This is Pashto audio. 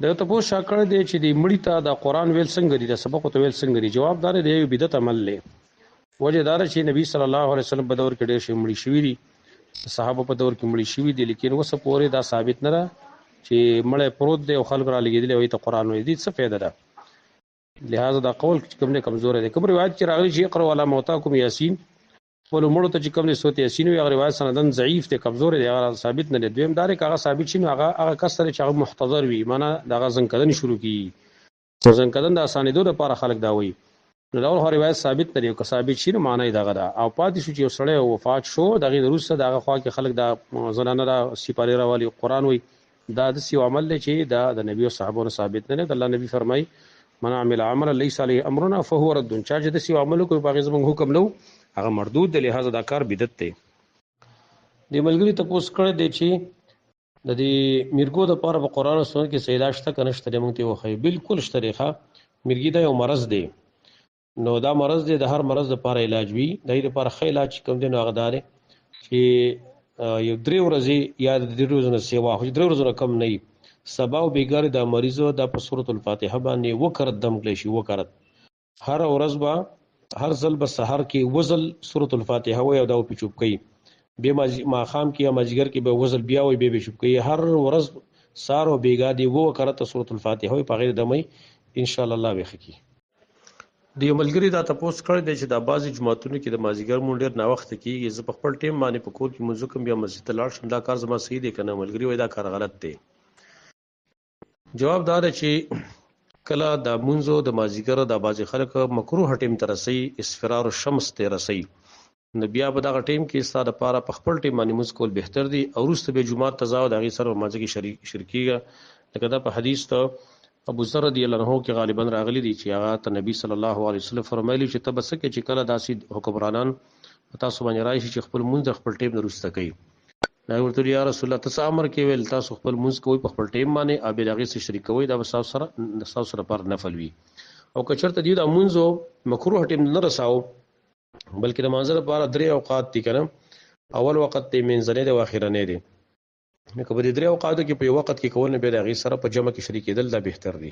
دا تاسو شاکړه دی چې د مړی ته د قران ویل څنګه دي د سبق ته ویل څنګه دي جواب دار دی بدعت عمل له وجه دار چې نبی صلی الله علیه وسلم په دور کې ډېر شي مړی شوی دي صحابه په دور کې مړی شوی دي لیکن وسه پورې دا ثابت نه ده چې مړی پروت دی او خلک را لګیدل وي ته قران وې دي څه فائدہ ده لہذا دا قول کوم نه کمزور دی کوم روایت چې راغلی چې اقرا ولا موتاکم یاسین ولو مړو ته چې کوم نه سوت یاسین وي هغه روایت سندن ضعیف دی کمزور دی هغه ثابت نه دی دویم دار کې هغه ثابت شي هغه کسر چې هغه محتضر وي معنا دا ځن کدن شروع کی ځن کدن د اسانیدو لپاره خلک دا وایي نو دا هر روایت ثابت نه دی او ثابت شي معنی دا غدا او پاتې شو چې سړی وفات شو دغه روسه دغه خوا کې خلک دا زنانه دا سپاری راوالي قران وایي دا د سی عمل چې دا د نبی او صحابو ثابت نه دی الله نبی فرمای من عمل عمل ليس عليه امرنا فهو رد چا چې د سی عمل کوي باغ زمون حکم نو هغه مردود دی لہذا دا کار بدعت دی د ملګری تاسو کړه دی چې د دې مرګو د پاره په قران او سنت کې سیداش ته کنهشته مونږ ته وخی بالکل شریخه مرګی دا یو مرض دی نو دا مرض دی د هر مرض لپاره علاج وی د دې لپاره خې علاج کوم دی نو هغه دار چې یو درې ورځې یا د درې ورځې سیوا خو درې ورځې کم نه سبا او بیګار د مریضو د په سورۃ الفاتحه باندې وکړه دم کلی شي وکړه هر ورځ با هر ځل به سحر کې وزل سورۃ الفاتحه و یو دا په چوب کوي به ما خام کې یا مجګر کې به وزل بیا وي به چوب کوي هر ورځ سار او بیګا دی وکړه سورۃ الفاتحه په غیر دمي ان شاء الله وخی دی ملګری دا تاسو کړی دی چې د بازي جماعتونو کې د مازیګر مونډ ډیر نا وخت کېږي زه په خپل ټیم باندې په کور کې منځ کوم بیا مسجد لاړ شم دا کار زما صحیح دی کنه ملګری وای دا کار غلط دی جواب دار چې کله د منځو د مازیګر د بازي خلک مکروه ټیم ترسي اسفرار الشمس ته رسي نو بیا په دغه ټیم کې ستاسو لپاره په خپل ټیم باندې موږ کول بهتر دی او وروسته به جمعه تزاو دغه سره مازیګر شرکیږي لکه دا په حدیث ته ابو ذر رضی الله عنه کې غالبا راغلي دي چې هغه ته نبی صلی الله علیه وسلم فرمایلی چې تبسکه چې کله داسې حکمرانان تاسو باندې راشي چې خپل منځ خپل ټیم وروسته کوي دا ورته یا رسول الله تاسو امر کې ویل تاسو خپل منځ کوی په خپل ټیم باندې ابي دغه سره شریک کوي دا تاسو سره پر نفل وي او کچرته دی د منځو مکروه ټیم نه رساو بلکې د منځ لپاره درې اوقات دي کنه اول وخت ته منځنه دی او اخرنه دی نو کله د درې اوقاتو کې په یو وخت کې کول نه به دغه سره په جمع کې شریک کېدل دا بهتر دی